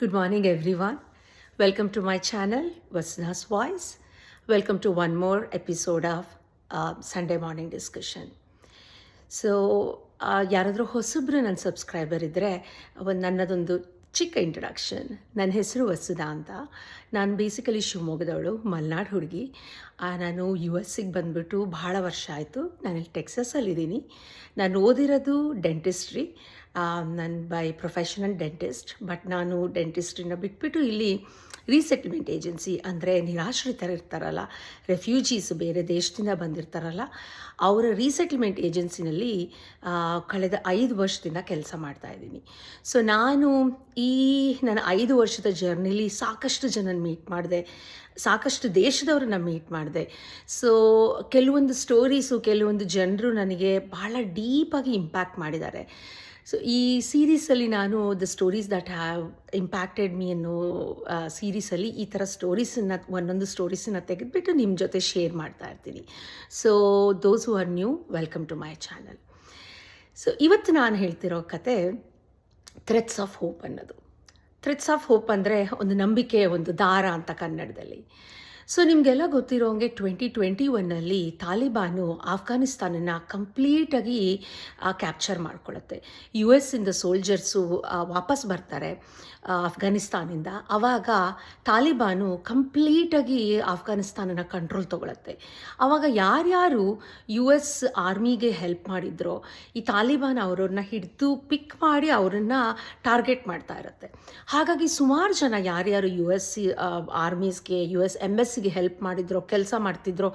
Good morning, everyone. Welcome to my channel, Vasna's Voice. Welcome to one more episode of Sunday Morning Discussion. So ಯಾರಾದರೂ ಹೊಸಬ್ರು ನನ್ನ subscriber ಇದ್ದರೆ ನನ್ನದೊಂದು ಚಿಕ್ಕ introduction. ನನ್ನ ಹೆಸರು ವಸುಧಾ ಅಂತ. ನಾನು ಬೇಸಿಕಲಿ ಶಿವಮೊಗ್ಗದವಳು, ಮಲೆನಾಡು ಹುಡುಗಿ. ನಾನು US ಬಂದುಬಿಟ್ಟು ಭಾಳ ವರ್ಷ ಆಯಿತು. ನಾನಿಲ್ಲಿ ಟೆಕ್ಸಸಲ್ಲಿದ್ದೀನಿ. ನಾನು ಓದಿರೋದು ಡೆಂಟಿಸ್ಟ್ರಿ. ನಾನು ಬೈ ಪ್ರೊಫೆಷನಲ್ ಡೆಂಟಿಸ್ಟ್. ಬಟ್ ನಾನು ಡೆಂಟಿಸ್ಟ್ರಿನ ಬಿಟ್ಬಿಟ್ಟು ಇಲ್ಲಿ ರೀಸೆಟ್ಲ್ಮೆಂಟ್ ಏಜೆನ್ಸಿ, ಅಂದರೆ ನಿರಾಶ್ರಿತರು ಇರ್ತಾರಲ್ಲ, ರೆಫ್ಯೂಜೀಸ್ ಬೇರೆ ದೇಶದಿಂದ ಬಂದಿರ್ತಾರಲ್ಲ, ಅವರ ರೀಸೆಟ್ಲ್ಮೆಂಟ್ ಏಜೆನ್ಸಿನಲ್ಲಿ ಕಳೆದ 5 ವರ್ಷದಿಂದ ಕೆಲಸ ಮಾಡ್ತಾಯಿದ್ದೀನಿ. ಸೊ ನಾನು ನನ್ನ 5 ವರ್ಷದ ಜರ್ನಿಲಿ ಸಾಕಷ್ಟು ಜನನ ಮೀಟ್ ಮಾಡಿದೆ, ಸಾಕಷ್ಟು ದೇಶದವ್ರನ್ನ ಮೀಟ್ ಮಾಡಿದೆ. ಸೊ ಕೆಲವೊಂದು ಸ್ಟೋರೀಸು, ಕೆಲವೊಂದು ಜನರು ನನಗೆ ಭಾಳ ಡೀಪಾಗಿ ಇಂಪ್ಯಾಕ್ಟ್ ಮಾಡಿದ್ದಾರೆ. ಸೊ ಈ ಸೀರೀಸಲ್ಲಿ ನಾನು the stories that have impacted me ಅನ್ನೋ ಸೀರೀಸಲ್ಲಿ ಈ ಥರ ಒಂದೊಂದು ಸ್ಟೋರೀಸನ್ನು ತೆಗೆದುಬಿಟ್ಟು ನಿಮ್ಮ ಜೊತೆ ಶೇರ್ ಮಾಡ್ತಾ ಇರ್ತೀನಿ. So those who are new, welcome to my channel. So ಇವತ್ತು ನಾನು ಹೇಳ್ತಿರೋ ಕತೆ ಥ್ರೆಡ್ಸ್ ಆಫ್ ಹೋಪ್ ಅನ್ನೋದು. ಥ್ರೆಡ್ಸ್ ಆಫ್ ಹೋಪ್ ಅಂದರೆ ಒಂದು ನಂಬಿಕೆ, ಒಂದು ದಾರ ಅಂತ ಕನ್ನಡದಲ್ಲಿ. ಸೊ ನಿಮಗೆಲ್ಲ ಗೊತ್ತಿರೋಂಗೆ 2021 ತಾಲಿಬಾನು ಆಫ್ಘಾನಿಸ್ತಾನನ್ನು ಕಂಪ್ಲೀಟಾಗಿ ಕ್ಯಾಪ್ಚರ್ ಮಾಡ್ಕೊಳ್ಳುತ್ತೆ. US ಇಂದ ಸೋಲ್ಜರ್ಸು ವಾಪಸ್ ಬರ್ತಾರೆ ಅಫ್ಘಾನಿಸ್ತಾನಿಂದ. ಆವಾಗ ತಾಲಿಬಾನು ಕಂಪ್ಲೀಟಾಗಿ ಆಫ್ಘಾನಿಸ್ತಾನನ ಕಂಟ್ರೋಲ್ ತೊಗೊಳುತ್ತೆ. ಆವಾಗ ಯಾರ್ಯಾರು US ಆರ್ಮಿಗೆ ಹೆಲ್ಪ್ ಮಾಡಿದ್ರೋ ಈ ತಾಲಿಬಾನ್ ಅವರನ್ನ ಹಿಡಿದು ಪಿಕ್ ಮಾಡಿ ಅವರನ್ನು ಟಾರ್ಗೆಟ್ ಮಾಡ್ತಾ ಇರುತ್ತೆ. ಹಾಗಾಗಿ ಸುಮಾರು ಜನ ಯಾರ್ಯಾರು US ಆರ್ಮೀಸ್ಗೆ, US MSಗೆ ಹೆಲ್ಪ್ ಮಾಡಿದ್ರೋ, ಕೆಲಸ ಮಾಡ್ತಿದ್ರೋ,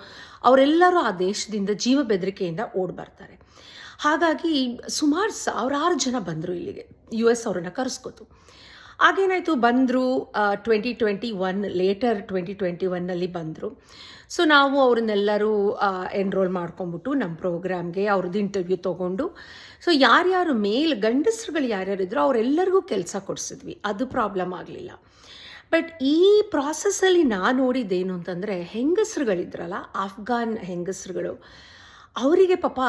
ಅವರೆಲ್ಲರೂ ಆ ದೇಶದಿಂದ ಜೀವ ಬೆದರಿಕೆಯಿಂದ ಓಡಿ ಬರ್ತಾರೆ. ಹಾಗಾಗಿ ಸುಮಾರು 1000 ಜನ ಬಂದರು ಇಲ್ಲಿಗೆ. US ಅವ್ರನ್ನ ಕರೆಸ್ಕೊತು. ಆಗೇನಾಯಿತು, ಬಂದರು 2021 ಬಂದರು. ಸೊ ನಾವು ಅವ್ರನ್ನೆಲ್ಲರೂ ಎನ್ರೋಲ್ ಮಾಡ್ಕೊಂಬಿಟ್ಟು ನಮ್ಮ ಪ್ರೋಗ್ರಾಮ್ಗೆ ಅವ್ರದ್ದು ಇಂಟರ್ವ್ಯೂ ತೊಗೊಂಡು, ಸೊ ಯಾರ್ಯಾರು ಗಂಡಸರುಗಳು ಯಾರ್ಯಾರು ಇದ್ರೋ ಅವರೆಲ್ಲರಿಗೂ ಕೆಲಸ ಕೊಡಿಸಿದ್ವಿ. ಅದು ಪ್ರಾಬ್ಲಮ್ ಆಗಲಿಲ್ಲ. ಬಟ್ ಈ ಪ್ರಾಸೆಸ್ಸಲ್ಲಿ ನಾನು ನೋಡಿದ್ದೇನು ಅಂತಂದರೆ, ಹೆಂಗಸರುಗಳಿದ್ರಲ್ಲ, ಆಫ್ಘಾನ್ ಹೆಂಗಸರುಗಳು, ಅವರಿಗೆ ಪಾಪ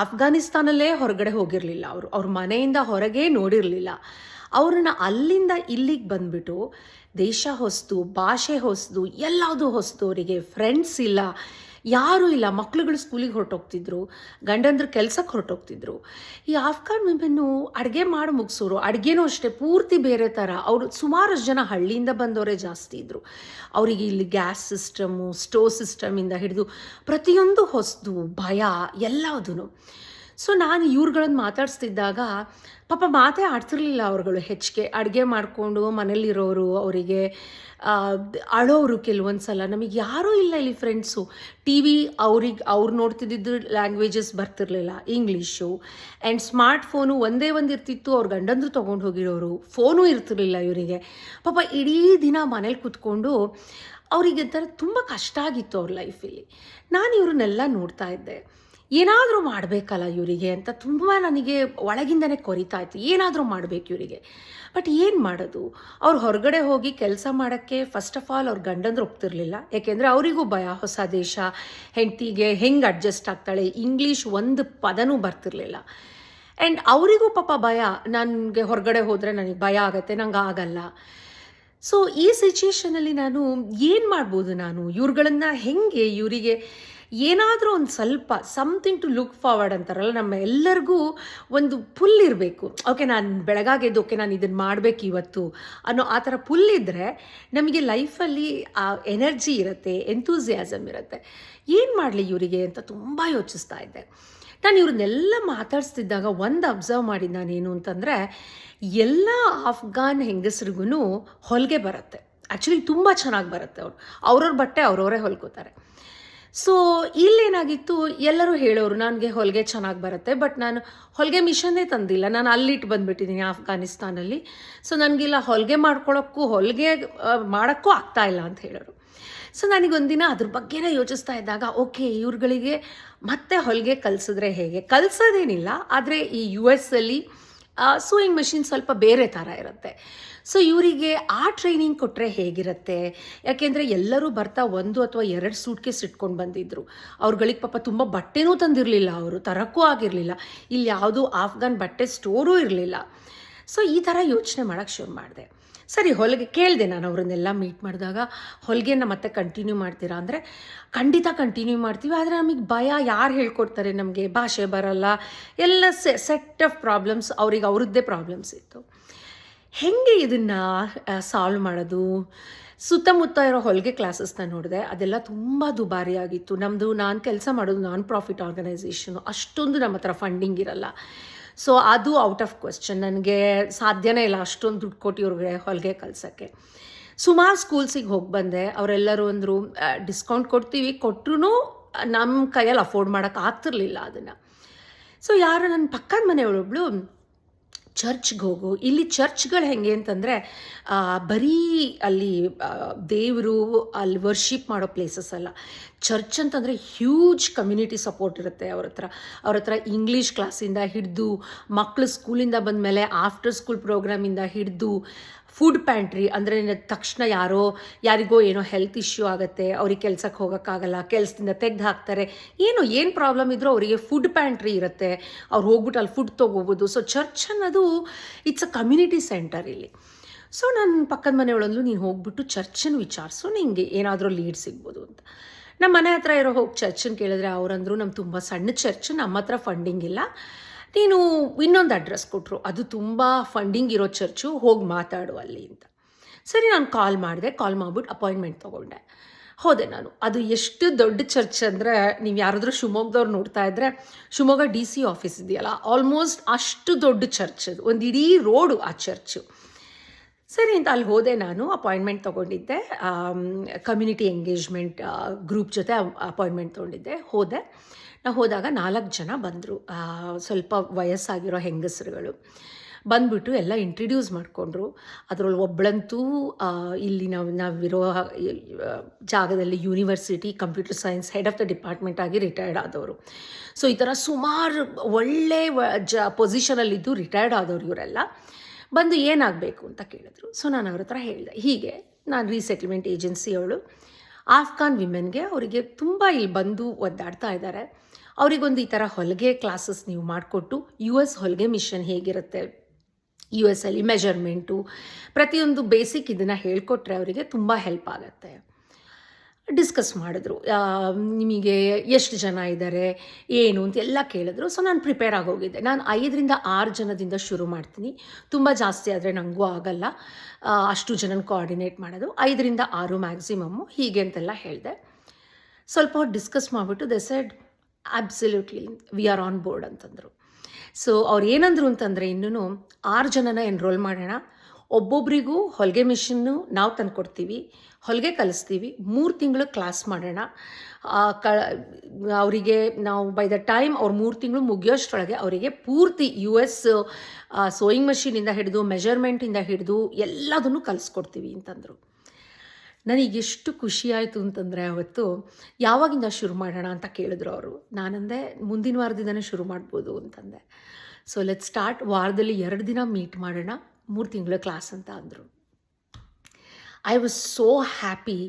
ಆಫ್ಘಾನಿಸ್ತಾನಲ್ಲೇ ಹೊರಗಡೆ ಹೋಗಿರಲಿಲ್ಲ. ಅವ್ರ ಮನೆಯಿಂದ ಹೊರಗೆ ನೋಡಿರಲಿಲ್ಲ. ಅವ್ರನ್ನ ಅಲ್ಲಿಂದ ಇಲ್ಲಿಗೆ ಬಂದುಬಿಟ್ಟು ದೇಶ ಹೊಸ್ತು, ಭಾಷೆ ಹೊಸ್ದು, ಎಲ್ಲದೂ ಹೊಸ್ತು. ಅವರಿಗೆ ಫ್ರೆಂಡ್ಸ್ ಇಲ್ಲ, ಯಾರೂ ಇಲ್ಲ. ಮಕ್ಳುಗಳು ಸ್ಕೂಲಿಗೆ ಹೊರಟೋಗ್ತಿದ್ರು, ಗಂಡಂದ್ರು ಕೆಲಸಕ್ಕೆ ಹೊರಟೋಗ್ತಿದ್ರು. ಈ ಆಫ್ಘಾನ್ ವಿಮೆನ್ನು ಅಡುಗೆ ಮಾಡಿ ಮುಗಿಸೋರು, ಅಡುಗೆನೂ ಅಷ್ಟೇ ಪೂರ್ತಿ ಬೇರೆ ಥರ. ಅವರು ಸುಮಾರಷ್ಟು ಜನ ಹಳ್ಳಿಯಿಂದ ಬಂದವರೇ ಜಾಸ್ತಿ ಇದ್ದರು. ಅವರಿಗೆ ಇಲ್ಲಿ ಗ್ಯಾಸ್ ಸಿಸ್ಟಮು, ಸ್ಟೋವ್ ಸಿಸ್ಟಮಿಂದ ಹಿಡಿದು ಪ್ರತಿಯೊಂದು ಹೊಸ್ದು, ಭಯ ಎಲ್ಲದೂ. ಸೊ ನಾನು ಇವ್ರುಗಳನ್ನು ಮಾತಾಡಿಸ್ತಿದ್ದಾಗ ಪಾಪ ಮಾತೇ ಆಡ್ತಿರ್ಲಿಲ್ಲ ಅವ್ರುಗಳು. ಹೆಚ್ಚಿಗೆ ಅಡುಗೆ ಮಾಡಿಕೊಂಡು ಮನೇಲಿರೋರು, ಅವರಿಗೆ ಅಳೋರು. ಕೆಲವೊಂದು ಸಲ ನಮಗೆ ಯಾರೂ ಇಲ್ಲ ಇಲ್ಲಿ ಫ್ರೆಂಡ್ಸು. TV ಅವ್ರು ನೋಡ್ತಿದ್ದಿದ್ದು ಲ್ಯಾಂಗ್ವೇಜಸ್ ಬರ್ತಿರ್ಲಿಲ್ಲ, ಇಂಗ್ಲೀಷು. ಆ್ಯಂಡ್ ಸ್ಮಾರ್ಟ್ ಫೋನು ಒಂದೇ ಒಂದು ಇರ್ತಿತ್ತು, ಅವ್ರ ಗಂಡಂದ್ರು ತೊಗೊಂಡು ಹೋಗಿರೋರು. ಫೋನೂ ಇರ್ತಿರ್ಲಿಲ್ಲ ಇವರಿಗೆ. ಪಾಪ ಇಡೀ ದಿನ ಮನೇಲಿ ಕೂತ್ಕೊಂಡು ಅವರಿಗೆ ಥರ ತುಂಬ ಕಷ್ಟ ಆಗಿತ್ತು ಅವ್ರ ಲೈಫಲ್ಲಿ. ನಾನು ಇವ್ರನ್ನೆಲ್ಲ ನೋಡ್ತಾ ಇದ್ದೆ. ಏನಾದರೂ ಮಾಡಬೇಕಲ್ಲ ಇವರಿಗೆ ಅಂತ ತುಂಬ ನನಗೆ ಒಳಗಿಂದನೇ ಕೊರಿತಾ ಇತ್ತು. ಏನಾದರೂ ಮಾಡಬೇಕು ಇವರಿಗೆ. ಬಟ್ ಏನು ಮಾಡೋದು? ಅವ್ರು ಹೊರಗಡೆ ಹೋಗಿ ಕೆಲಸ ಮಾಡೋಕ್ಕೆ ಫಸ್ಟ್ ಆಫ್ ಆಲ್ ಅವ್ರ ಗಂಡಂದ್ರು ಒಪ್ತಿರ್ಲಿಲ್ಲ. ಯಾಕೆಂದರೆ ಅವರಿಗೂ ಭಯ, ಹೊಸ ದೇಶ, ಹೆಂಡತಿಗೆ ಹೆಂಗೆ ಅಡ್ಜಸ್ಟ್ ಆಗ್ತಾಳೆ, ಇಂಗ್ಲೀಷ್ ಒಂದು ಪದನೂ ಬರ್ತಿರ್ಲಿಲ್ಲ. ಆ್ಯಂಡ್ ಅವರಿಗೂ ಪಾಪ ಭಯ, ನನಗೆ ಹೊರಗಡೆ ಹೋದರೆ ನನಗೆ ಭಯ ಆಗುತ್ತೆ, ನಂಗೆ ಆಗಲ್ಲ. ಸೊ ಈ ಸಿಚುಯೇಷನಲ್ಲಿ ನಾನು ಏನು ಮಾಡ್ಬೋದು? ನಾನು ಇವ್ರುಗಳನ್ನು ಹೆಂಗೆ, ಇವರಿಗೆ ಏನಾದರೂ ಒಂದು ಸ್ವಲ್ಪ ಸಮಥಿಂಗ್ ಟು ಲುಕ್ ಫಾರ್ವರ್ಡ್ ಅಂತಾರಲ್ಲ, ನಮ್ಮ ಎಲ್ಲರಿಗೂ ಒಂದು ಪುಲ್ ಇರಬೇಕು. ಓಕೆ, ನಾನು ಬೆಳಗಾಗೆದ್ದು ಓಕೆ ನಾನು ಇದನ್ನು ಮಾಡಬೇಕು ಇವತ್ತು ಅನ್ನೋ ಆ ಥರ ಪುಲ್ ಇದ್ದರೆ ನಮಗೆ ಲೈಫಲ್ಲಿ ಆ ಎನರ್ಜಿ ಇರುತ್ತೆ, ಎಂಥೂಸಿಯಾಸಮ್ ಇರುತ್ತೆ. ಏನು ಮಾಡಲಿ ಇವರಿಗೆ ಅಂತ ತುಂಬ ಯೋಚಿಸ್ತಾ ಇದ್ದೆ. ನಾನು ಇವ್ರನ್ನೆಲ್ಲ ಮಾತಾಡಿಸ್ತಿದ್ದಾಗ ಒಂದು ಅಬ್ಸರ್ವ್ ಮಾಡಿದ್ದು ನಾನೇನು ಅಂತಂದರೆ, ಎಲ್ಲ ಆಫ್ಘಾನ್ ಹೆಂಗಸ್ರಿಗೂ ಹೊಲಿಗೆ ಬರುತ್ತೆ. ಆ್ಯಕ್ಚುಲಿ ತುಂಬ ಚೆನ್ನಾಗಿ ಬರುತ್ತೆ. ಅವ್ರವ್ರ ಬಟ್ಟೆ ಅವ್ರವರೇ ಹೊಲ್ಕೋತಾರೆ. ಸೊ ಇಲ್ಲೇನಾಗಿತ್ತು, ಎಲ್ಲರೂ ಹೇಳೋರು ನನಗೆ ಹೊಲಿಗೆ ಚೆನ್ನಾಗಿ ಬರುತ್ತೆ, ಬಟ್ ನಾನು ಹೊಲಿಗೆ ಮಿಷನ್ನೇ ತಂದಿಲ್ಲ, ನಾನು ಅಲ್ಲಿಟ್ಟು ಬಂದುಬಿಟ್ಟಿದ್ದೀನಿ ಆಫ್ಘಾನಿಸ್ತಾನಲ್ಲಿ. ಸೊ ನನಗಿಲ್ಲ ಹೊಲಿಗೆ ಮಾಡ್ಕೊಳ್ಳೋಕ್ಕೂ ಮಾಡೋಕ್ಕೂ ಆಗ್ತಾಯಿಲ್ಲ ಅಂತ ಹೇಳೋರು. ಸೊ ನನಗೊಂದಿನ ಅದ್ರ ಬಗ್ಗೆನೇ ಯೋಚಿಸ್ತಾ ಇದ್ದಾಗ, ಓಕೆ ಇವ್ರುಗಳಿಗೆ ಮತ್ತೆ ಹೊಲಿಗೆ ಕಲಿಸಿದ್ರೆ ಹೇಗೆ? ಕಲಿಸೋದೇನಿಲ್ಲ, ಆದರೆ ಈ US ಸೂಯಿಂಗ್ ಮಷಿನ್ ಸ್ವಲ್ಪ ಬೇರೆ ಥರ ಇರುತ್ತೆ. ಸೊ ಇವರಿಗೆ ಆ ಟ್ರೈನಿಂಗ್ ಕೊಟ್ಟರೆ ಹೇಗಿರುತ್ತೆ? ಯಾಕೆಂದರೆ ಎಲ್ಲರೂ ಬರ್ತಾ 1 ಅಥವಾ 2 ಸೂಟ್ಕೇಸ್ ಇಟ್ಕೊಂಡು ಬಂದಿದ್ದರು. ಅವ್ರುಗಳಿಗೆ ಪಾಪ ತುಂಬ ಬಟ್ಟೆನೂ ತಂದಿರಲಿಲ್ಲ, ಅವರು ತರಕ್ಕೂ ಆಗಿರಲಿಲ್ಲ. ಇಲ್ಲಿ ಯಾವುದೂ ಆಫ್ಘಾನ್ ಬಟ್ಟೆ ಸ್ಟೋರೂ ಇರಲಿಲ್ಲ. ಸೊ ಈ ಥರ ಯೋಚನೆ ಮಾಡೋಕ್ಕೆ ಶುರು ಮಾಡಿದೆ. ಸರಿ ಹೊಲಿಗೆ ಕೇಳಿದೆ ನಾನು ಅವ್ರನ್ನೆಲ್ಲ ಮೀಟ್ ಮಾಡಿದಾಗ, ಹೊಲಿಗೆನ ಮತ್ತೆ ಕಂಟಿನ್ಯೂ ಮಾಡ್ತೀರಾ ಅಂದರೆ, ಖಂಡಿತ ಕಂಟಿನ್ಯೂ ಮಾಡ್ತೀವಿ, ಆದರೆ ನಮಗೆ ಭಯ, ಯಾರು ಹೇಳ್ಕೊಡ್ತಾರೆ, ನಮಗೆ ಭಾಷೆ ಬರಲ್ಲ, ಎಲ್ಲ ಸೆಟ್ ಆಫ್ ಪ್ರಾಬ್ಲಮ್ಸ್, ಅವ್ರಿಗೆ ಅವ್ರದ್ದೇ ಪ್ರಾಬ್ಲಮ್ಸ್ ಇತ್ತು. ಹೆಂಗೆ ಇದನ್ನು ಸಾಲ್ವ್ ಮಾಡೋದು? ಸುತ್ತಮುತ್ತ ಇರೋ ಹೊಲಿಗೆ ಕ್ಲಾಸಸ್ನ ನೋಡಿದೆ, ಅದೆಲ್ಲ ತುಂಬ ದುಬಾರಿ ಆಗಿತ್ತು. ನಾನು ಕೆಲಸ ಮಾಡೋದು ನಾನ್ ಪ್ರಾಫಿಟ್ ಆರ್ಗನೈಸೇಷನು, ಅಷ್ಟೊಂದು ನಮ್ಮ ಹತ್ರ ಫಂಡಿಂಗ್ ಇರಲ್ಲ. ಸೊ ಅದು ಔಟ್ ಆಫ್ ಕ್ವೆಶ್ಚನ್, ನನಗೆ ಸಾಧ್ಯನೇ ಇಲ್ಲ ಅಷ್ಟೊಂದು ದುಡ್ಡು ಕೊಟ್ಟು ಇವ್ರಿಗೆ ಹೊಲಿಗೆ ಕಲಿಸೋಕ್ಕೆ. ಸುಮಾರು ಸ್ಕೂಲ್ಸಿಗೆ ಹೋಗಿ ಬಂದೆ, ಅವರೆಲ್ಲರೂ ಅಂದರು ಡಿಸ್ಕೌಂಟ್ ಕೊಡ್ತೀವಿ, ಕೊಟ್ಟರು ನಮ್ಮ ಕೈಯಲ್ಲಿ ಅಫೋರ್ಡ್ ಮಾಡೋಕ್ಕೆ ಆಗ್ತಿರ್ಲಿಲ್ಲ ಅದನ್ನು. ಸೊ ಯಾರು ನನ್ನ ಪಕ್ಕದ ಮನೆಯವಳೊಬ್ಳು, ಚರ್ಚ್ಗೆ ಹೋಗು, ಇಲ್ಲಿ ಚರ್ಚ್ಗಳು ಹೆಂಗೆ ಅಂತಂದರೆ ಬರೀ ಅಲ್ಲಿ ದೇವರು ಅಲ್ಲಿ ವರ್ಷಿಪ್ ಮಾಡೋ ಪ್ಲೇಸಸ್ ಅಲ್ಲ. ಚರ್ಚ್ ಅಂತಂದರೆ ಹ್ಯೂಜ್ ಕಮ್ಯುನಿಟಿ ಸಪೋರ್ಟ್ ಇರುತ್ತೆ ಅವ್ರ ಹತ್ರ ಇಂಗ್ಲೀಷ್ ಕ್ಲಾಸಿಂದ ಹಿಡಿದು, ಮಕ್ಕಳು ಸ್ಕೂಲಿಂದ ಬಂದಮೇಲೆ ಆಫ್ಟರ್ ಸ್ಕೂಲ್ ಪ್ರೋಗ್ರಾಮಿಂದ ಹಿಡಿದು, ಫುಡ್ ಪ್ಯಾಂಟ್ರಿ ಅಂದರೆ ತಕ್ಷಣ ಯಾರಿಗೋ ಏನೋ ಹೆಲ್ತ್ ಇಶ್ಯೂ ಆಗುತ್ತೆ, ಅವ್ರಿಗೆ ಕೆಲ್ಸಕ್ಕೆ ಹೋಗೋಕ್ಕಾಗಲ್ಲ, ಕೆಲಸದಿಂದ ತೆಗೆದು ಹಾಕ್ತಾರೆ, ಏನು ಪ್ರಾಬ್ಲಮ್ ಇದ್ದರೂ ಅವರಿಗೆ ಫುಡ್ ಪ್ಯಾಂಟ್ರಿ ಇರುತ್ತೆ, ಅವ್ರು ಹೋಗ್ಬಿಟ್ಟು ಅಲ್ಲಿ ಫುಡ್ ತೊಗೋಬೋದು. ಸೊ ಚರ್ಚ್ ಅನ್ನೋದು ಇಟ್ಸ್ ಅ ಕಮ್ಯುನಿಟಿ ಸೆಂಟರ್ ಇಲ್ಲಿ. ಸೊ ನನ್ನ ಪಕ್ಕದ ಮನೆಯೊಳಂದು, ನೀನು ಹೋಗ್ಬಿಟ್ಟು ಚರ್ಚನ್ನು ವಿಚಾರಿಸು, ನಿಂಗೆ ಏನಾದರೂ ಲೀಡ್ ಸಿಗ್ಬೋದು ಅಂತ. ನಮ್ಮ ಮನೆ ಹತ್ರ ಇರೋ ಹೋಗಿ ಚರ್ಚನ್ನು ಕೇಳಿದ್ರೆ ಅವರಂದರು, ನಮ್ಮ ತುಂಬ ಸಣ್ಣ ಚರ್ಚ್, ನಮ್ಮ ಹತ್ರ ಫಂಡಿಂಗ್ ಇಲ್ಲ, ನೀನು ಇನ್ನೊಂದು ಅಡ್ರೆಸ್ ಕೊಟ್ಟರು, ಅದು ತುಂಬ ಫಂಡಿಂಗ್ ಇರೋ ಚರ್ಚು, ಹೋಗಿ ಮಾತಾಡು ಅಲ್ಲಿ ಅಂತ. ಸರಿ, ನಾನು ಕಾಲ್ ಮಾಡಿಬಿಟ್ಟು ಅಪಾಯಿಂಟ್ಮೆಂಟ್ ತೊಗೊಂಡೆ. ಹೋದೆ ನಾನು. ಅದು ಎಷ್ಟು ದೊಡ್ಡ ಚರ್ಚ್ ಅಂದರೆ, ನೀವು ಯಾರಾದರೂ ಶಿವಮೊಗ್ಗದವ್ರು ನೋಡ್ತಾ ಇದ್ದರೆ, ಶಿವಮೊಗ್ಗ DC ಆಫೀಸ್ ಇದೆಯಲ್ಲ, ಆಲ್ಮೋಸ್ಟ್ ಅಷ್ಟು ದೊಡ್ಡ ಚರ್ಚ್ ಅದು, ಒಂದು ಇಡೀ ರೋಡು ಆ ಚರ್ಚು. ಸರಿ ಅಂತ ಅಲ್ಲಿ ಹೋದೆ, ನಾನು ಅಪಾಯಿಂಟ್ಮೆಂಟ್ ತೊಗೊಂಡಿದ್ದೆ, ಕಮ್ಯುನಿಟಿ ಎಂಗೇಜ್ಮೆಂಟ್ ಗ್ರೂಪ್ ಜೊತೆ ಅಪಾಯಿಂಟ್ಮೆಂಟ್ ತೊಗೊಂಡಿದ್ದೆ. ನಾವು ಹೋದಾಗ 4 ಜನ ಬಂದರು, ಸ್ವಲ್ಪ ವಯಸ್ಸಾಗಿರೋ ಹೆಂಗಸರುಗಳು ಬಂದ್ಬಿಟ್ಟು ಎಲ್ಲ ಇಂಟ್ರಡ್ಯೂಸ್ ಮಾಡಿಕೊಂಡ್ರು. ಅದರಲ್ಲಿ ಒಬ್ಬಳಂತೂ ಇಲ್ಲಿ ನಾವಿರೋ ಜಾಗದಲ್ಲಿ university computer science head of the department ಆಗಿ ರಿಟೈರ್ಡ್ ಆದವರು. ಸೊ ಈ ಥರ ಸುಮಾರು ಒಳ್ಳೆ ಪೊಸಿಷನಲ್ಲಿದ್ದು ರಿಟೈರ್ಡ್ ಆದವರು ಇವರೆಲ್ಲ ಬಂದು ಏನಾಗಬೇಕು ಅಂತ ಕೇಳಿದ್ರು. ಸೊ ನಾನು ಅವ್ರ ಹತ್ರ ಹೇಳಿದೆ, ಹೀಗೆ ನಾನು ರೀಸೆಟ್ಲ್ಮೆಂಟ್ ಏಜೆನ್ಸಿಯವಳು, ಆಫ್ಘಾನ್ ವಿಮೆನ್ಗೆ ಅವರಿಗೆ ತುಂಬ ಇಲ್ಲಿ ಬಂದು ಒದ್ದಾಡ್ತಾ ಇದ್ದಾರೆ, ಅವರಿಗೊಂದು ಈ ಥರ ಹೊಲಿಗೆ ಕ್ಲಾಸಸ್ ನೀವು ಮಾಡಿಕೊಟ್ಟು, US ಹೊಲಿಗೆ ಮಿಷನ್ ಹೇಗಿರುತ್ತೆ, US ಅಲ್ಲಿ ಮೆಜರ್ಮೆಂಟು ಪ್ರತಿಯೊಂದು ಬೇಸಿಕ್ ಇದನ್ನು ಹೇಳಿಕೊಟ್ರೆ ಅವರಿಗೆ ತುಂಬ ಹೆಲ್ಪ್ ಆಗುತ್ತೆ. ಡಿಸ್ಕಸ್ ಮಾಡಿದ್ರು, ನಿಮಗೆ ಎಷ್ಟು ಜನ ಇದ್ದಾರೆ ಏನು ಅಂತ ಎಲ್ಲ ಕೇಳಿದ್ರು. ಸೊ ನಾನು ಪ್ರಿಪೇರ್ ಆಗೋಗಿದ್ದೆ, ನಾನು 5ರಿಂದ 6 ಜನದಿಂದ ಶುರು ಮಾಡ್ತೀನಿ, ತುಂಬ ಜಾಸ್ತಿ ಆದರೆ ನನಗೂ ಆಗಲ್ಲ ಅಷ್ಟು ಜನನ ಕೋಆರ್ಡಿನೇಟ್ ಮಾಡೋದು, 5ರಿಂದ 6 ಮ್ಯಾಕ್ಸಿಮಮ್ಮು, ಹೀಗೆ ಅಂತೆಲ್ಲ ಹೇಳಿದೆ. ಸ್ವಲ್ಪ ಹೊತ್ತು ಡಿಸ್ಕಸ್ ಮಾಡಿಬಿಟ್ಟು they said absolutely we are on board ಅಂತಂದರು. ಸೊ ಅವ್ರು ಏನಂದರು ಅಂತಂದರೆ, ಇನ್ನೂ 6 ಜನನ ಎನ್ರೋಲ್ ಮಾಡೋಣ, ಒಬ್ಬೊಬ್ಬರಿಗೂ ಹೊಲಿಗೆ ಮಿಷನ್ನು ನಾವು ತಂದು ಕೊಡ್ತೀವಿ, ಹೊಲಿಗೆ ಕಲಿಸ್ತೀವಿ, 3 ತಿಂಗಳು ಕ್ಲಾಸ್ ಮಾಡೋಣ, ಅವರಿಗೆ ನಾವು ಬೈ ದ ಟೈಮ್ ಅವ್ರು 3 ತಿಂಗಳು ಮುಗಿಯೋಷ್ಟರೊಳಗೆ ಅವರಿಗೆ ಪೂರ್ತಿ US ಸೋಯಿಂಗ್ ಮಷೀನಿಂದ ಹಿಡಿದು ಮೆಜರ್ಮೆಂಟಿಂದ ಹಿಡಿದು ಎಲ್ಲದನ್ನು ಕಲಿಸ್ಕೊಡ್ತೀವಿ ಅಂತಂದರು. ನನಗೆ ಎಷ್ಟು ಖುಷಿ ಆಯಿತು ಅಂತಂದರೆ, ಅವತ್ತು ಯಾವಾಗಿಂದ ಶುರು ಮಾಡೋಣ ಅಂತ ಕೇಳಿದ್ರು ಅವರು. ನಾನಂದೆ, ಮುಂದಿನ ವಾರದಿಂದನೇ ಶುರು ಮಾಡ್ಬೋದು ಅಂತಂದೆ. ಸೊ ಲೆಟ್ ಸ್ಟಾರ್ಟ್, ವಾರದಲ್ಲಿ 2 ದಿನ ಮೀಟ್ ಮಾಡೋಣ, 3 ತಿಂಗಳ ಕ್ಲಾಸ್ ಅಂತ ಅಂದರು. I was so happy.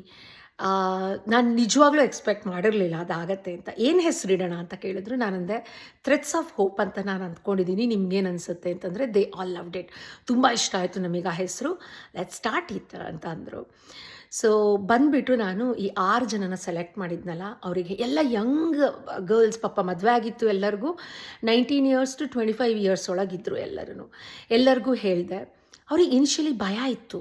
ನಾನು ನಿಜವಾಗ್ಲೂ ಎಕ್ಸ್ಪೆಕ್ಟ್ ಮಾಡಿರಲಿಲ್ಲ ಅದಾಗತ್ತೆ ಅಂತ. ಏನು ಹೆಸರಿಡೋಣ ಅಂತ ಕೇಳಿದ್ರು. ನಾನಂದೆ ಥ್ರೆಡ್ಸ್ ಆಫ್ ಹೋಪ್ ಅಂತ ನಾನು ಅಂದ್ಕೊಂಡಿದ್ದೀನಿ, ನಿಮ್ಗೇನು ಅನಿಸುತ್ತೆ ಅಂತಂದರೆ, ದೇ ಆಲ್ ಲವ್ಡ್ ಇಟ್, ತುಂಬ ಇಷ್ಟ ಆಯಿತು ನಮಗೆ ಆ ಹೆಸರು, ಲೆಟ್ ಸ್ಟಾರ್ಟ್ ಇತ್ತು ಅಂತ ಅಂದರು. ಸೊ ಬಂದುಬಿಟ್ಟು ನಾನು ಈ 6 ಜನನ ಸೆಲೆಕ್ಟ್ ಮಾಡಿದ್ನಲ್ಲ, ಅವರಿಗೆ ಎಲ್ಲ ಯಂಗ್ ಗರ್ಲ್ಸ್, ಪಾಪ ಮದುವೆ ಆಗಿತ್ತು ಎಲ್ಲರಿಗೂ, 19 years to 25 years ಒಳಗಿದ್ದರು ಎಲ್ಲರಿಗೂ ಹೇಳಿದೆ. ಅವ್ರಿಗೆ ಇನಿಷಿಯಲಿ ಭಯ ಇತ್ತು.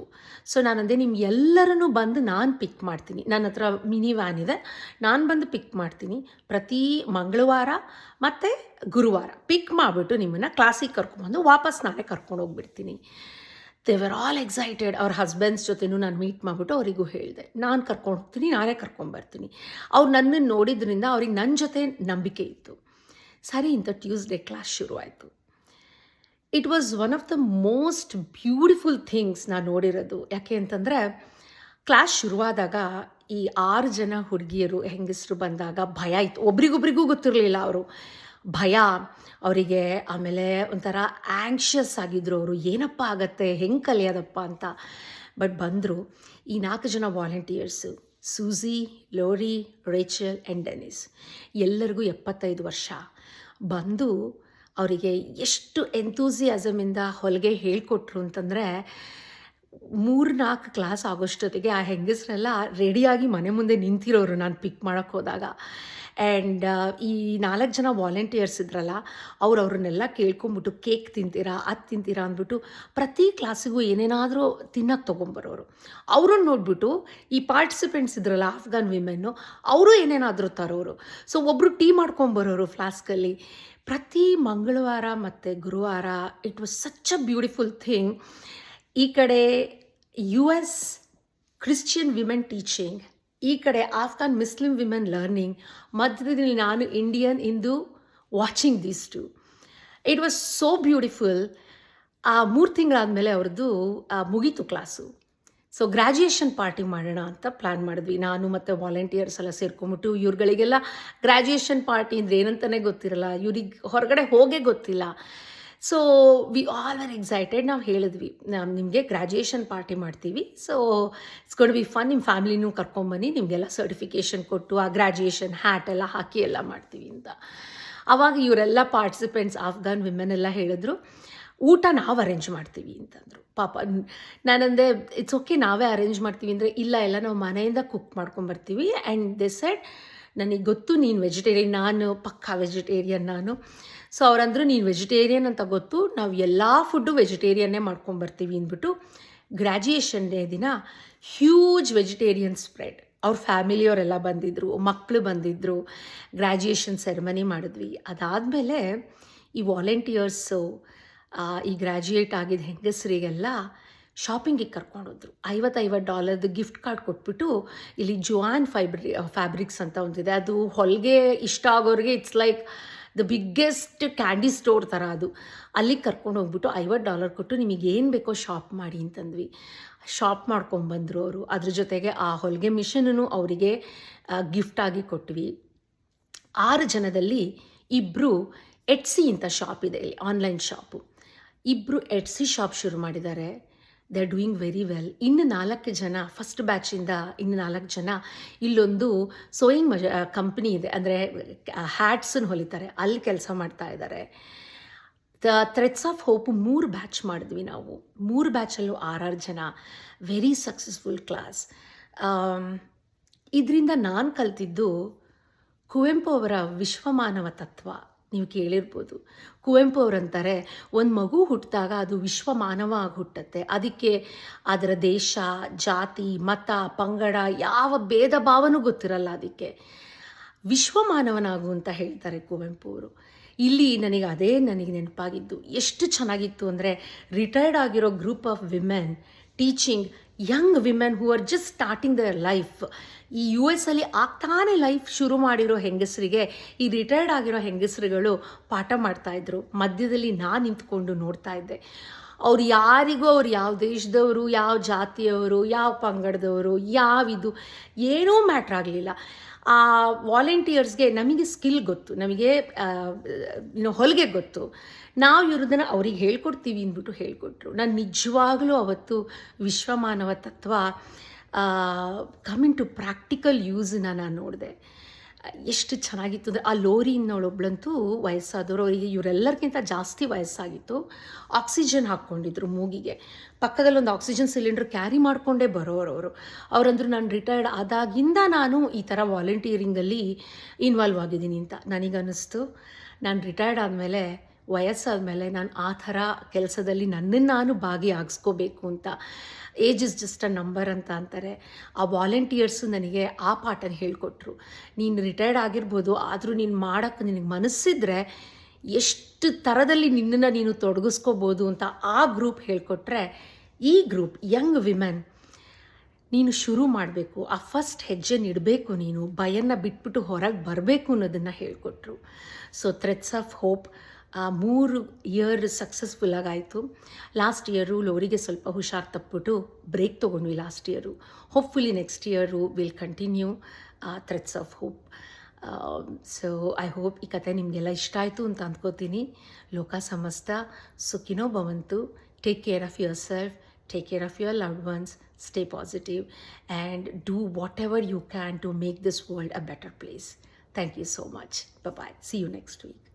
ಸೊ ನಾನಂದೆ, ಎಲ್ಲರನ್ನೂ ಬಂದು ನಾನು ಪಿಕ್ ಮಾಡ್ತೀನಿ, ನನ್ನ ಹತ್ರ ಮಿನಿ ವ್ಯಾನ್ ಇದೆ, ನಾನು ಬಂದು ಪಿಕ್ ಮಾಡ್ತೀನಿ, ಪ್ರತಿ ಮಂಗಳವಾರ ಮತ್ತು ಗುರುವಾರ ಪಿಕ್ ಮಾಡಿಬಿಟ್ಟು ನಿಮ್ಮನ್ನು ಕ್ಲಾಸಿಗೆ ಕರ್ಕೊಂಡ್ಬಂದು ವಾಪಸ್ ನಾಳೆ ಕರ್ಕೊಂಡು ಹೋಗ್ಬಿಡ್ತೀನಿ. They were all excited. ಅವ್ರ ಹಸ್ಬೆಂಡ್ಸ್ ಜೊತೆನೂ ನಾನು ಮೀಟ್ ಮಾಡಿಬಿಟ್ಟು ಅವರಿಗೂ ಹೇಳಿದೆ, ನಾನು ಕರ್ಕೊಂಡು ಹೋಗ್ತೀನಿ, ನಾನೇ ಕರ್ಕೊಂಬರ್ತೀನಿ. ಅವ್ರು ನನ್ನನ್ನು ನೋಡಿದ್ರಿಂದ ಅವ್ರಿಗೆ ನನ್ನ ಜೊತೆ ನಂಬಿಕೆ ಇತ್ತು. ಸರಿ ಇಂಥ ಟ್ಯೂಸ್ಡೇ ಕ್ಲಾಸ್ ಶುರುವಾಯಿತು. It was one of the most beautiful things ನಾನು ನೋಡಿರೋದು. ಯಾಕೆ ಅಂತಂದರೆ, ಕ್ಲಾಸ್ ಶುರುವಾದಾಗ ಈ 6 ಜನ ಹುಡುಗಿಯರು ಹೆಂಗಸರು ಬಂದಾಗ ಭಯ ಇತ್ತು, ಒಬ್ರಿಗೊಬ್ರಿಗೂ ಗೊತ್ತಿರಲಿಲ್ಲ ಅವರು ಭಯ ಅವರಿಗೆ. ಆಮೇಲೆ ಒಂಥರ ಆ್ಯಂಕ್ಷಿಯಸ್ ಆಗಿದ್ದರು ಅವರು, ಏನಪ್ಪ ಆಗತ್ತೆ, ಹೆಂಗೆ ಕಲಿಯೋದಪ್ಪ ಅಂತ. ಬಟ್ ಬಂದರು ಈ 4 ಜನ volunteers, Susie, Lori, Rachel and Denise, ಎಲ್ಲರಿಗೂ 75 ವರ್ಷ. ಬಂದು ಅವರಿಗೆ ಎಷ್ಟು ಎಂತೂಸಿಯಾಸಮಿಂದ ಹೊಲಿಗೆ ಹೇಳ್ಕೊಟ್ರು ಅಂತಂದರೆ 3-4 ಕ್ಲಾಸ್ ಆಗೋಷ್ಟೊತ್ತಿಗೆ ಆ ಹೆಂಗಸರೆಲ್ಲ ರೆಡಿಯಾಗಿ ಮನೆ ಮುಂದೆ ನಿಂತಿರೋರು ನಾನು ಪಿಕ್ ಮಾಡೋಕ್ಕೆ ಹೋದಾಗ. ಆ್ಯಂಡ್ ಈ 4 ಜನ ವಾಲಂಟಿಯರ್ಸ್ ಇದ್ರಲ್ಲ, ಅವ್ರನ್ನೆಲ್ಲ ಕೇಳ್ಕೊಂಬಿಟ್ಟು ಕೇಕ್ ತಿಂತೀರಾ, ಅದು ತಿಂತೀರಾ ಅಂದ್ಬಿಟ್ಟು ಪ್ರತಿ ಕ್ಲಾಸಿಗೂ ಏನೇನಾದರೂ ತಿನ್ನೋಕ್ಕೆ ತೊಗೊಂಬರೋರು. ಅವ್ರನ್ನ ನೋಡಿಬಿಟ್ಟು ಈ ಪಾರ್ಟಿಸಿಪೆಂಟ್ಸ್ ಇದ್ರಲ್ಲ ಆಫ್ಘಾನ್ ವಿಮೆನ್ನು, ಅವರು ಏನೇನಾದರೂ ತರೋರು. ಸೊ ಒಬ್ಬರು ಟೀ ಮಾಡ್ಕೊಂಬರೋರು ಫ್ಲಾಸ್ಕಲ್ಲಿ. ಪ್ರತಿ ಮಂಗಳವಾರ ಮತ್ತು ಗುರುವಾರ it was such a beautiful thing. ಈ ಕಡೆ US ಕ್ರಿಶ್ಚಿಯನ್ ವಿಮೆನ್ ಟೀಚಿಂಗ್, ಈ ಕಡೆ ಆಫ್ಘಾನ್ ಮುಸ್ಲಿಂ ವಿಮೆನ್ ಲರ್ನಿಂಗ್, ಮಧ್ಯದಲ್ಲಿ ನಾನು ಇಂಡಿಯನ್ ಇಂದು watching these two. It was so beautiful. ಆ 3 ತಿಂಗಳಾದಮೇಲೆ ಅವ್ರದ್ದು ಮುಗೀತು ಕ್ಲಾಸು. ಸೊ ಗ್ರ್ಯಾಜುಯೇಷನ್ ಪಾರ್ಟಿ ಮಾಡೋಣ ಅಂತ ಪ್ಲ್ಯಾನ್ ಮಾಡಿದ್ವಿ. ನಾನು ಮತ್ತು ವಾಲಂಟಿಯರ್ಸ್ ಎಲ್ಲ ಸೇರ್ಕೊಂಬಿಟ್ಟು, ಇವ್ರುಗಳಿಗೆಲ್ಲ ಗ್ರ್ಯಾಜುಯೇಷನ್ ಪಾರ್ಟಿ ಅಂದರೆ ಏನಂತಲೇ ಗೊತ್ತಿರಲ್ಲ, ಇವ್ರಿಗೆ ಹೊರಗಡೆ ಹೋಗೇ ಗೊತ್ತಿಲ್ಲ. So we all were excited. ನಾವು ಹೇಳಿದ್ವಿ, ನಿಮಗೆ ಗ್ರ್ಯಾಜುಯೇಷನ್ ಪಾರ್ಟಿ ಮಾಡ್ತೀವಿ, so it's gonna be fun, ನಿಮ್ಮ ಫ್ಯಾಮಿಲಿನೂ ಕರ್ಕೊಂಬನ್ನಿ, ನಿಮಗೆಲ್ಲ ಸರ್ಟಿಫಿಕೇಷನ್ ಕೊಟ್ಟು ಆ ಗ್ರ್ಯಾಜುಯೇಷನ್ ಹ್ಯಾಟ್ ಎಲ್ಲ ಹಾಕಿ ಎಲ್ಲ ಮಾಡ್ತೀವಿ ಅಂತ. ಆವಾಗ ಇವರೆಲ್ಲ ಪಾರ್ಟಿಸಿಪೆಂಟ್ಸ್ ಆಫ್ಘಾನ್ ವಿಮೆನ್ ಎಲ್ಲ ಹೇಳಿದ್ರು, ಊಟ ನಾವು ಅರೇಂಜ್ ಮಾಡ್ತೀವಿ ಅಂತಂದರು. ಪಾಪ ನಾನಂದೆ ಇಟ್ಸ್ ಓಕೆ, ನಾವೇ ಅರೇಂಜ್ ಮಾಡ್ತೀವಿ ಅಂದರೆ, ಇಲ್ಲ ನಾವು ಮನೆಯಿಂದ ಕುಕ್ ಮಾಡ್ಕೊಂಬರ್ತೀವಿ. ಆ್ಯಂಡ್ ದೇ ಸೆಡ್, ನನಗೆ ಗೊತ್ತು ನೀನು ವೆಜಿಟೇರಿಯನ್, ನಾನು ಪಕ್ಕಾ ವೆಜಿಟೇರಿಯನ್ ನಾನು. ಸೊ ಅವರಂದರು, ನೀನು ವೆಜಿಟೇರಿಯನ್ ಅಂತ ಗೊತ್ತು, ನಾವು ಎಲ್ಲ ಫುಡ್ಡು ವೆಜಿಟೇರಿಯನ್ನೇ ಮಾಡ್ಕೊಂಬರ್ತೀವಿ ಅಂದ್ಬಿಟ್ಟು ಗ್ರ್ಯಾಜುಯೇಷನ್ ಡೇ ದಿನ ಹ್ಯೂಜ್ ವೆಜಿಟೇರಿಯನ್ ಸ್ಪ್ರೆಡ್. ಅವ್ರ ಫ್ಯಾಮಿಲಿಯವರೆಲ್ಲ ಬಂದಿದ್ದರು, ಮಕ್ಕಳು ಬಂದಿದ್ದರು, ಗ್ರ್ಯಾಜುಯೇಷನ್ ಸೆರೆಮನಿ ಮಾಡಿದ್ವಿ. ಅದಾದಮೇಲೆ ಈ ವಾಲಂಟಿಯರ್ಸು ಈ ಗ್ರ್ಯಾಜುಯೇಟ್ ಆಗಿದ್ದ ಹೆಂಗಸರಿಗೆಲ್ಲ ಶಾಪಿಂಗಿಗೆ ಕರ್ಕೊಂಡೋದ್ರು. $50 ಗಿಫ್ಟ್ ಕಾರ್ಡ್ ಕೊಟ್ಬಿಟ್ಟು, ಇಲ್ಲಿ ಜೋಆನ್ ಫ್ಯಾಬ್ರಿಕ್ಸ್ ಅಂತ ಒಂದಿದೆ, ಅದು ಹೊಲಿಗೆ ಇಷ್ಟ ಆಗೋರಿಗೆ it's like the biggest candy store ಥರ ಅದು. ಅಲ್ಲಿಗೆ ಕರ್ಕೊಂಡು ಹೋಗ್ಬಿಟ್ಟು $50 ಕೊಟ್ಟು ನಿಮಗೇನು ಬೇಕೋ ಶಾಪ್ ಮಾಡಿ ಅಂತಂದ್ವಿ. ಶಾಪ್ ಮಾಡ್ಕೊಂಬಂದರು ಅವರು. ಅದ್ರ ಜೊತೆಗೆ ಆ ಹೊಲಿಗೆ ಮಿಷನೂ ಅವರಿಗೆ ಗಿಫ್ಟಾಗಿ ಕೊಟ್ವಿ. 6 ಜನದಲ್ಲಿ 2 ಎಟ್ಸಿ ಅಂತ ಶಾಪ್ ಇದೆ ಇಲ್ಲಿ, ಆನ್ಲೈನ್ ಶಾಪು. 2 ಎಟ್ಸಿ ಶಾಪ್ ಶುರು ಮಾಡಿದ್ದಾರೆ. They are doing very well. ಇನ್ನು 4 ಜನ, ಫಸ್ಟ್ ಬ್ಯಾಚಿಂದ ಇನ್ನು 4 ಜನ ಇಲ್ಲೊಂದು ಸೋಯಿಂಗ್ ಕಂಪ್ನಿ ಇದೆ, ಅಂದರೆ ಹ್ಯಾಟ್ಸನ್ನು ಹೊಲಿತಾರೆ, ಅಲ್ಲಿ ಕೆಲಸ ಮಾಡ್ತಾ ಇದ್ದಾರೆ. The threads of hope 3 batch ಮಾಡಿದ್ವಿ ನಾವು. 3 ಬ್ಯಾಚಲ್ಲೂ 6 ಜನ, ವೆರಿ ಸಕ್ಸಸ್ಫುಲ್ ಕ್ಲಾಸ್. ಇದರಿಂದ ನಾನು ಕಲ್ತಿದ್ದು ಕುವೆಂಪು ಅವರ ವಿಶ್ವಮಾನವ ತತ್ವ. ನೀವು ಕೇಳಿರ್ಬೋದು, ಕುವೆಂಪು ಅವರಂತಾರೆ, ಒಂದು ಮಗು ಹುಟ್ಟಿದಾಗ ಅದು ವಿಶ್ವಮಾನವ ಆಗಿ ಹುಟ್ಟುತ್ತೆ, ಅದಕ್ಕೆ ಅದರ ದೇಶ, ಜಾತಿ, ಮತ, ಪಂಗಡ ಯಾವ ಭೇದ ಭಾವನೂ ಗೊತ್ತಿರಲ್ಲ, ಅದಕ್ಕೆ ವಿಶ್ವಮಾನವನಾಗು ಅಂತ ಹೇಳ್ತಾರೆ ಕುವೆಂಪು ಅವರು. ಇಲ್ಲಿ ನನಗೆ ನೆನಪಾಗಿದ್ದು ಎಷ್ಟು ಚೆನ್ನಾಗಿತ್ತು ಅಂದರೆ, ರಿಟೈರ್ಡ್ ಆಗಿರೋ group of women teaching Young women who are just starting their life. ಈ US ಅಲ್ಲಿ ಆಗ್ತಾನೆ ಲೈಫ್ ಶುರು ಮಾಡಿರೋ ಹೆಂಗಸರಿಗೆ ಈ ರಿಟೈರ್ಡ್ ಆಗಿರೋ ಹೆಂಗಸರುಗಳು ಪಾಠ ಮಾಡ್ತಾಯಿದ್ರು. ಮಧ್ಯದಲ್ಲಿ ನಾನು ನಿಂತ್ಕೊಂಡು ನೋಡ್ತಾ ಇದ್ದೆ. ಅವ್ರು ಯಾರಿಗೂ, ಅವ್ರು ಯಾವ ದೇಶದವರು, ಯಾವ ಜಾತಿಯವರು, ಯಾವ ಪಂಗಡದವರು, ಯಾವಿದು ಏನೂ ಮ್ಯಾಟ್ರ್ ಆಗಲಿಲ್ಲ. ಆ ವಾಲಂಟಿಯರ್ಸ್ಗೆ ನಮಗೆ ಸ್ಕಿಲ್ ಗೊತ್ತು, ನಮಗೆ ಹೊಲಿಗೆ ಗೊತ್ತು, ನಾವು ಇರೋದನ್ನು ಅವ್ರಿಗೆ ಹೇಳ್ಕೊಡ್ತೀವಿ ಅಂದ್ಬಿಟ್ಟು ಹೇಳ್ಕೊಟ್ರು. ನಾನು ನಿಜವಾಗಲೂ ಅವತ್ತು ವಿಶ್ವಮಾನವ ತತ್ವ ಕಮಿಂಗ್ ಟು ಪ್ರಾಕ್ಟಿಕಲ್ ಯೂಸನ್ನ ನಾನು ನೋಡಿದೆ. ಎಷ್ಟು ಚೆನ್ನಾಗಿತ್ತು ಅಂದರೆ, ಆ ಲೋರಿನವಳೊಬ್ಳಂತೂ ವಯಸ್ಸಾದವರು, ಅವರಿಗೆ ಇವರೆಲ್ಲರಿಗಿಂತ ಜಾಸ್ತಿ ವಯಸ್ಸಾಗಿತ್ತು. ಆಕ್ಸಿಜನ್ ಹಾಕ್ಕೊಂಡಿದ್ರು ಮೂಗಿಗೆ, ಪಕ್ಕದಲ್ಲಿ ಒಂದು ಆಕ್ಸಿಜನ್ ಸಿಲಿಂಡರ್ ಕ್ಯಾರಿ ಮಾಡಿಕೊಂಡೇ ಬರೋರು ಅವರು. ಅವರಂದ್ರು, ನಾನು ರಿಟೈರ್ಡ್ ಆದಾಗಿಂದ ನಾನು ಈ ಥರ ವಾಲಂಟಿಯರಿಂಗಲ್ಲಿ ಇನ್ವಾಲ್ವ್ ಆಗಿದ್ದೀನಿ ಅಂತ. ನನಗನ್ನಿಸ್ತು, ನಾನು ರಿಟೈರ್ಡ್ ಆದಮೇಲೆ, ವಯಸ್ಸಾದಮೇಲೆ ನಾನು ಆ ಥರ ಕೆಲಸದಲ್ಲಿ ನನ್ನನ್ನು ನಾನು ಭಾಗಿಯಾಗಿಸ್ಕೋಬೇಕು ಅಂತ. Age is just a number ಅಂತ ಅಂತಾರೆ. ಆ ವಾಲಂಟಿಯರ್ಸು ನನಗೆ ಆ ಪಾಠನ ಹೇಳಿಕೊಟ್ರು. ನೀನು ರಿಟೈರ್ಡ್ ಆಗಿರ್ಬೋದು, ಆದರೂ ನೀನು ಮಾಡೋಕ್ಕೆ ನಿನಗೆ ಮನಸ್ಸಿದ್ರೆ ಎಷ್ಟು ಥರದಲ್ಲಿ ನಿನ್ನನ್ನು ನೀನು ತೊಡಗಿಸ್ಕೋಬೋದು ಅಂತ ಆ ಗ್ರೂಪ್ ಹೇಳಿಕೊಟ್ರೆ, ಈ ಗ್ರೂಪ್ ಯಂಗ್ ವಿಮೆನ್ ನೀನು ಶುರು ಮಾಡಬೇಕು, ಆ ಫಸ್ಟ್ ಹೆಜ್ಜೆ ಇಡಬೇಕು, ನೀನು ಭಯನ ಬಿಟ್ಬಿಟ್ಟು ಹೊರಗೆ ಬರಬೇಕು ಅನ್ನೋದನ್ನು ಹೇಳಿಕೊಟ್ರು. So threads of hope 3 year ಸಕ್ಸಸ್ಫುಲ್ಲಾಗಾಯಿತು. ಲಾಸ್ಟ್ ಇಯರು ಲೋರಿಗೆ ಸ್ವಲ್ಪ ಹುಷಾರು ತಪ್ಪಿಬಿಟ್ಟು ಬ್ರೇಕ್ ತೊಗೊಂಡ್ವಿ last year. Hopefully next year will continue threads of hope. So I hope ಈ ಕತೆ ನಿಮಗೆಲ್ಲ ಇಷ್ಟ ಆಯಿತು ಅಂತ ಅಂದ್ಕೋತೀನಿ. ಲೋಕ ಸಮಸ್ತ ಸುಖಿನೋ ಭವಂತು. Take care of your self, take care of your loved once, stay positive and do whatever you can to make this world a better place. Thank you so much. Bye-bye. See you next week.